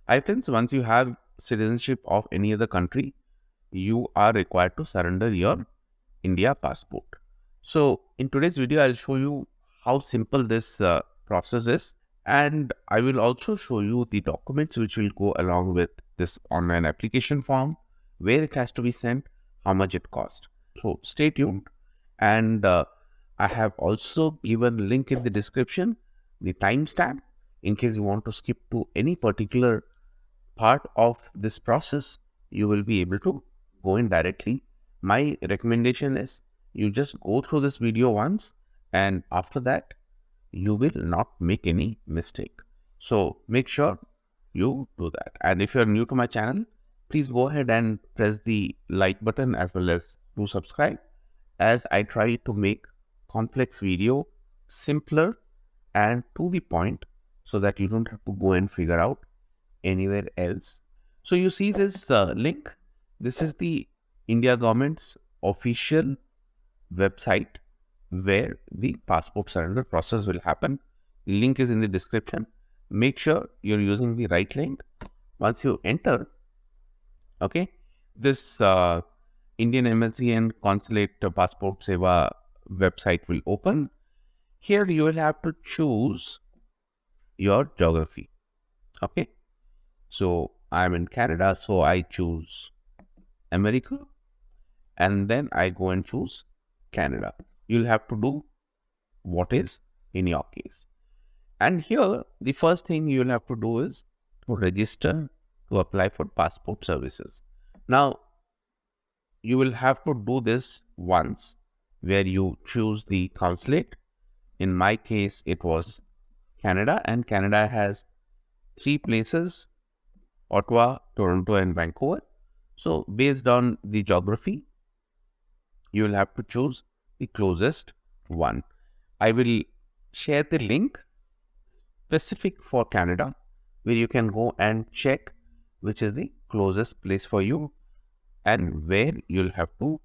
I think once you have citizenship of any other country, you are required to surrender your India passport. So in today's video, I'll show you how simple this process is, and I will also show you the documents which will go along with this online application form, where it has to be sent, how much it costs. So stay tuned, and I have also given link in the description, the timestamp, in case you want to skip to any particular part of this process, you will be able to go in directly. My recommendation is you just go through this video once, and after that you will not make any mistake. So make sure you do that. And if you're new to my channel, please go ahead and press the like button as well as to subscribe, as I try to make complex video simpler and to the point, so that you don't have to go and figure out anywhere else. So you see this link. This is the India government's official website where the passport surrender process will happen. The link is in the description. Make sure you're using the right link. Once you enter, okay, this Indian Embassy and Consulate Passport Seva website will open. Here you will have to choose your geography. Okay, so I'm in Canada, so I choose America, and then I go and choose Canada. You'll have to do what is in your case. And here, the first thing you'll have to do is to register to apply for passport services. Now, you will have to do this once, where you choose the consulate. In my case, it was Canada, and Canada has 3 places: Ottawa, Toronto, and Vancouver. So based on the geography, you will have to choose the closest one. I will share the link specific for Canada, where you can go and check which is the closest place for you and where you'll have to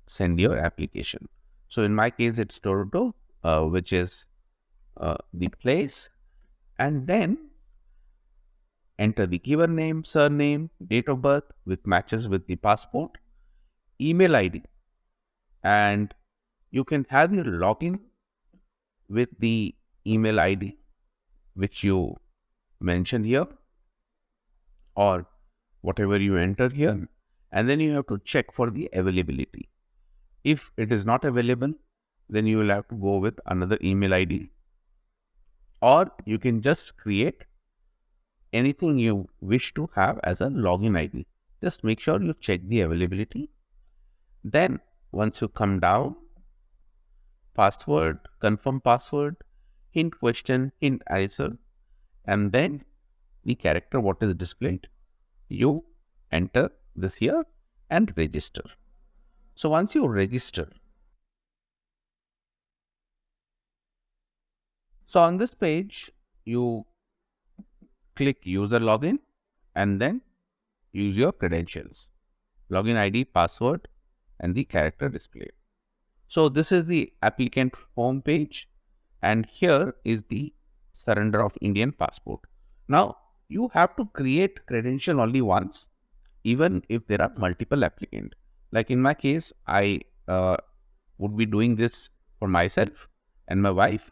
send your application. So in my case, it's Toronto, which is the place, and then enter the given name, surname, date of birth, which matches with the passport, email ID, and you can have your login with the email ID which you mention here, or whatever you enter here, and then you have to check for the availability. If it is not available, then you will have to go with another email ID, or you can just create anything you wish to have as a login ID. Just make sure you check the availability. Then once you come down, password, confirm password, hint question, hint answer, and then the character what is displayed, you enter this here and register. So once you register, so on this page, you click user login and then use your credentials, login ID, password, and the character displayed. So this is the applicant home page, and here is the surrender of Indian passport. Now you have to create credential only once, even if there are multiple applicants. Like in my case, I would be doing this for myself and my wife,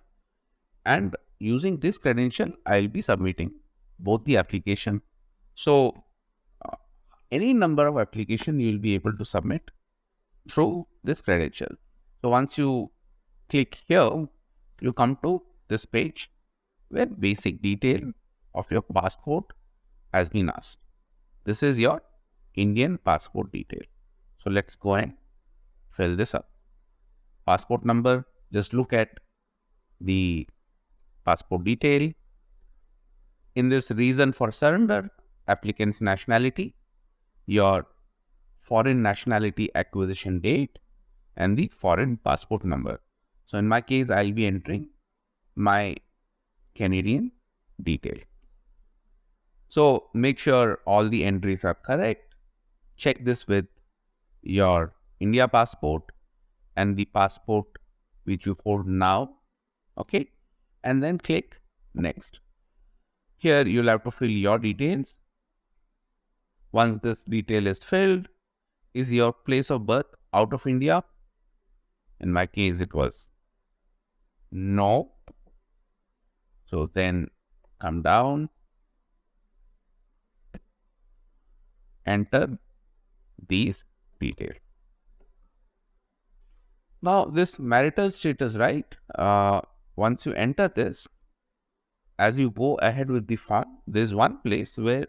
and using this credential, I'll be submitting both the application. So uh, any number of application you'll be able to submit through this credential. So once you click here, you come to this page where basic detail of your passport has been asked. This is your Indian passport detail. So let's go and fill this up. Passport number, just look at the passport detail. In this reason for surrender, applicant's nationality, your foreign nationality acquisition date, and the foreign passport number. So in my case, I'll be entering my Canadian detail. So make sure all the entries are correct. Check this with your India passport and the passport which you hold now. Okay. And then click next. Here you'll have to fill your details. Once this detail is filled, is your place of birth out of India? In my case, it was no. So then come down, enter these details. Now this marital status, right? Once you enter this, as you go ahead with the form, there's one place where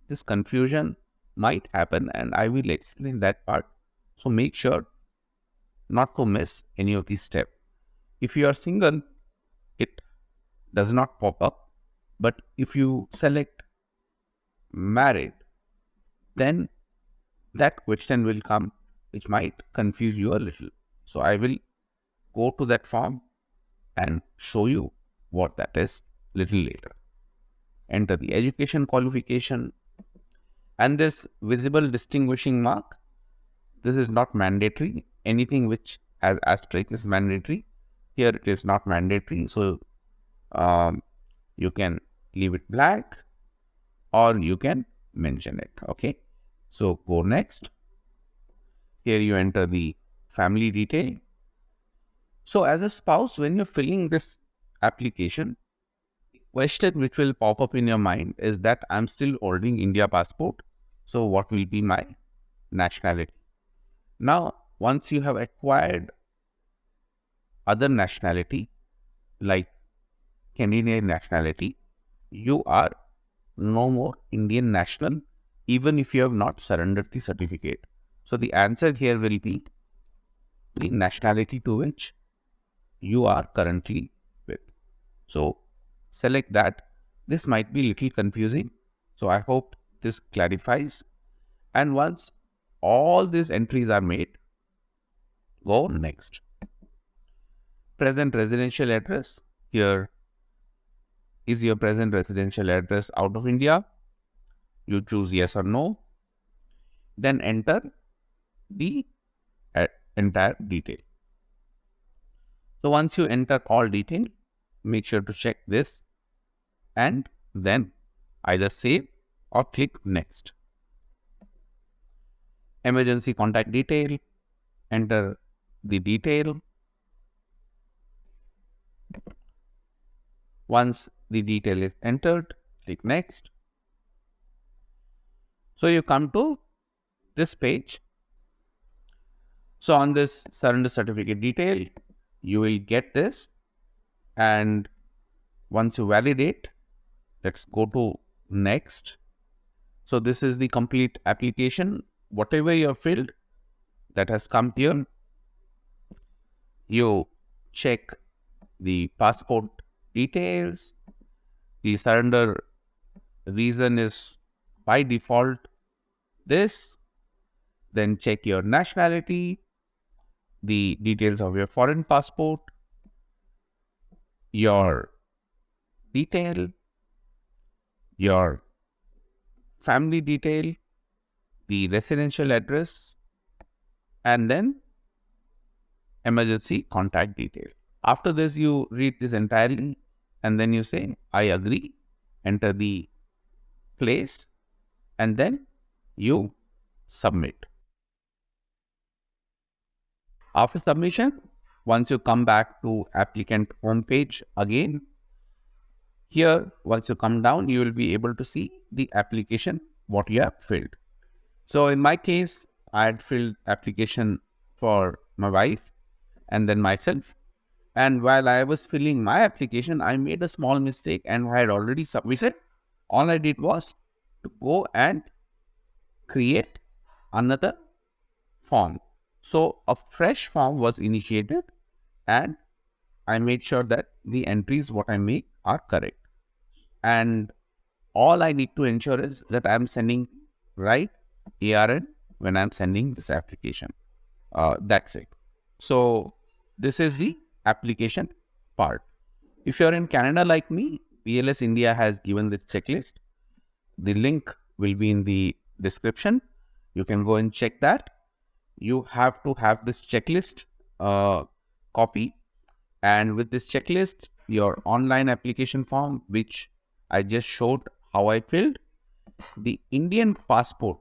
this confusion might happen, and I will explain that part. So make sure not to miss any of these steps. If you are single, it does not pop up. But if you select married, then that question will come, which might confuse you a little. So I will go to that form and show you what that is little later. Enter the education qualification and this visible distinguishing mark. This is not mandatory. Anything which has asterisk is mandatory. Here it is not mandatory. So you can leave it blank or you can mention it. Okay. So go next. Here you enter the family detail. So as a spouse, when you're filling this application, question which will pop up in your mind is that I'm still holding India passport. So what will be my nationality? Now, once you have acquired other nationality like Canadian nationality, you are no more Indian national, even if you have not surrendered the certificate. So the answer here will be the nationality to which you are currently with. So select that. This might be little confusing. So I hope this clarifies. And once all these entries are made, go next. Present residential address. Here is your present residential address out of India. You choose yes or no. Then enter the entire detail. So once you enter all detail, make sure to check this and then either save or click next. Emergency contact detail, enter the detail. Once the detail is entered, click next. So you come to this page. So on this surrender certificate detail, you will get this, and once you validate, let's go to next. So this is the complete application. Whatever you have filled, that has come here. You check the passport details. The surrender reason is by default this. Then check your nationality, the details of your foreign passport, your detail, your family detail, the residential address, and then emergency contact detail. After this, you read this entirely and then you say, I agree, enter the place, and then you submit. After submission, once you come back to applicant homepage again, here, once you come down, you will be able to see the application, what you have filled. So in my case, I had filled application for my wife and then myself. And while I was filling my application, I made a small mistake and I had already submitted. All I did was to go and create another form. So a fresh form was initiated and I made sure that the entries what I make are correct. And all I need to ensure is that I'm sending right ARN when I'm sending this application. That's it. So this is the application part. If you're in Canada like me, BLS India has given this checklist. The link will be in the description. You can go and check that. You have to have this checklist copy, and with this checklist, your online application form, which I just showed how I filled the Indian passport,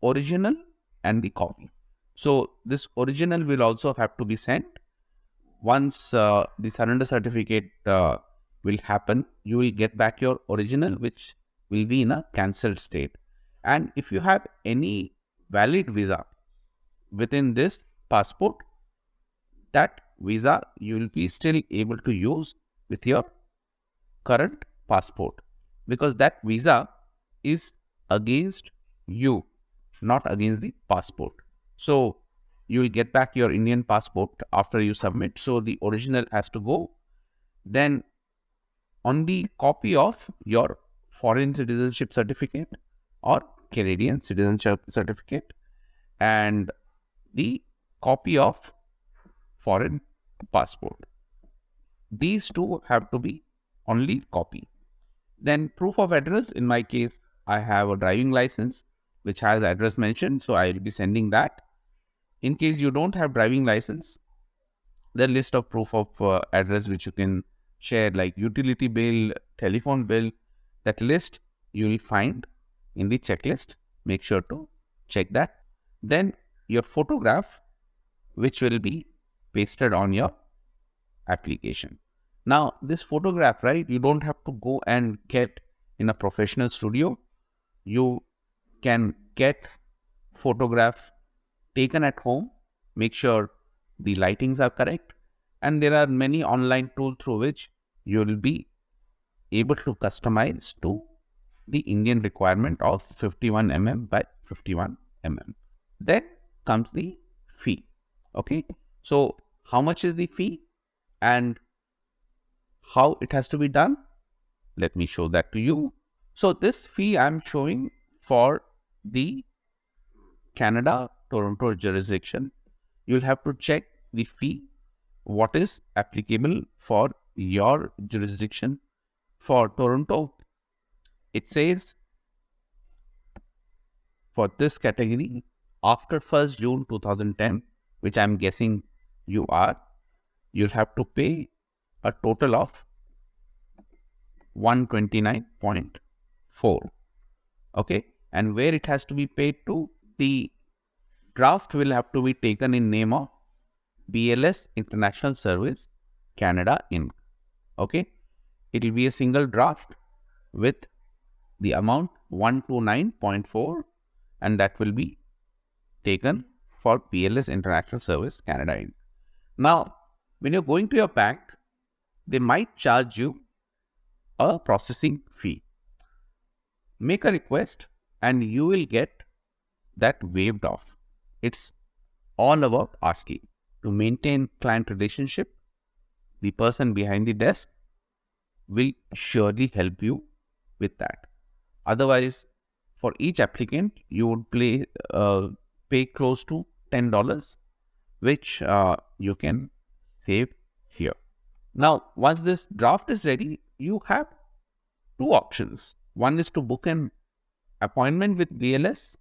original and the copy. So this original will also have to be sent. Once the surrender certificate will happen, you will get back your original, which will be in a cancelled state. And if you have any valid visa within this passport, that visa you will be still able to use with your current passport, because that visa is against you, not against the passport. So you will get back your Indian passport after you submit. So the original has to go. Then on the copy of your foreign citizenship certificate or Canadian citizenship certificate, and the copy of foreign passport. These two have to be only copy. Then proof of address, in my case, I have a driving license which has address mentioned, so I will be sending that. In case you don't have driving license, the list of proof of address which you can share, like utility bill, telephone bill, that list you will find in the checklist. Make sure to check that. Then your photograph, which will be pasted on your application. Now this photograph, right, you don't have to go and get in a professional studio. You can get photograph taken at home. Make sure the lightings are correct, and there are many online tools through which you will be able to customize to the Indian requirement of 51 mm by 51 mm. Then comes the fee. Okay, so how much is the fee and how it has to be done? Let me show that to you. So this fee I'm showing for the Canada Toronto jurisdiction. You'll have to check the fee, what is applicable for your jurisdiction. For Toronto, it says for this category, after 1st June 2010, which I'm guessing you are, you'll have to pay a total of 129.4. Okay, and where it has to be paid to, the draft will have to be taken in name of BLS International Service Canada Inc. Okay, it will be a single draft with the amount 129.4, and that will be taken for BLS International Service Canada Inc. Now, when you're going to your bank, they might charge you a processing fee. Make a request and you will get that waived off. It's all about asking. To maintain client relationship, the person behind the desk will surely help you with that. Otherwise, for each applicant, you would pay close to $10, which you can save here. Now, once this draft is ready, you have two options. One is to book an appointment with BLS,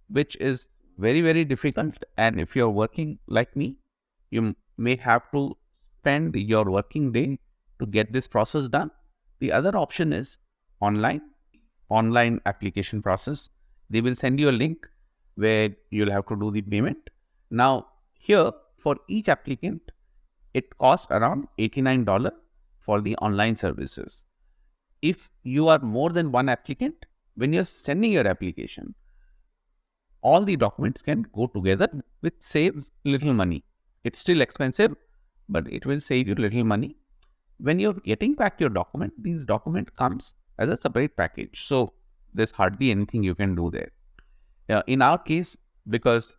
which is very, very difficult. And if you're working like me, you may have to spend your working day to get this process done. The other option is online application process. They will send you a link where you'll have to do the payment. Now, here for each applicant, it costs around $89 for the online services. If you are more than one applicant, when you're sending your application, all the documents can go together, which saves little money. It's still expensive, but it will save you little money. When you're getting back your document, these document comes as a separate package. So there's hardly anything you can do there. In our case, because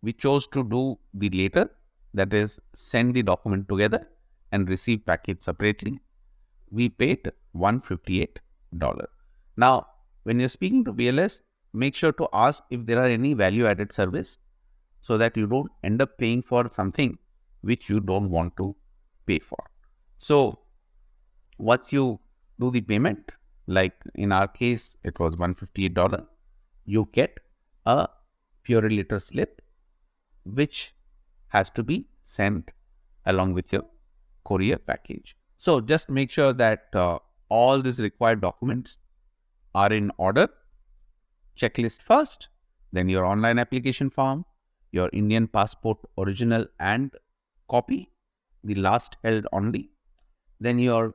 we chose to do the later, that is send the document together and receive package separately, we paid $158. Now, when you're speaking to BLS, make sure to ask if there are any value added service so that you don't end up paying for something which you don't want to pay for. So once you do the payment, like in our case, it was $158, you get a Purolator slip, which has to be sent along with your courier package. So just make sure that all these required documents are in order, checklist first, then your online application form, your Indian passport original and copy, the last held only, then your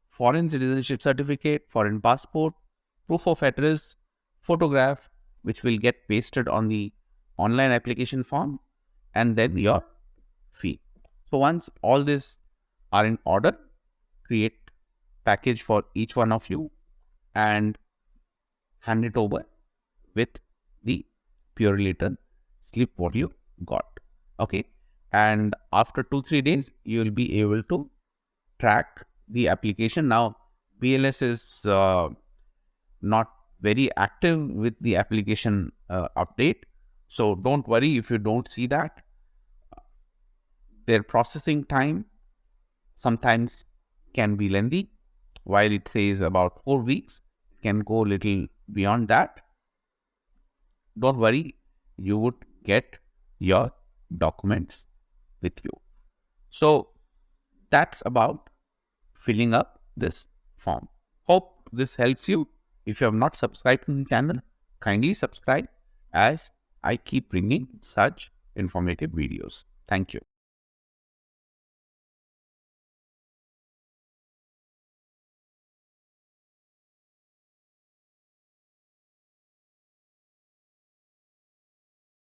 foreign citizenship certificate, foreign passport, proof of address, photograph, which will get pasted on the online application form, and then your fee. So once all these are in order, create package for each one of you and hand it over with the purely written slip what you got. Okay. And after 2-3 days, you will be able to track the application. Now, BLS is not very active with the application update. So don't worry if you don't see that. Their processing time sometimes can be lengthy. While it says about 4 weeks, it can go a little beyond that. Don't worry, you would get your documents with you. So that's about filling up this form. Hope this helps you. If you have not subscribed to the channel, kindly subscribe as I keep bringing such informative videos. Thank you.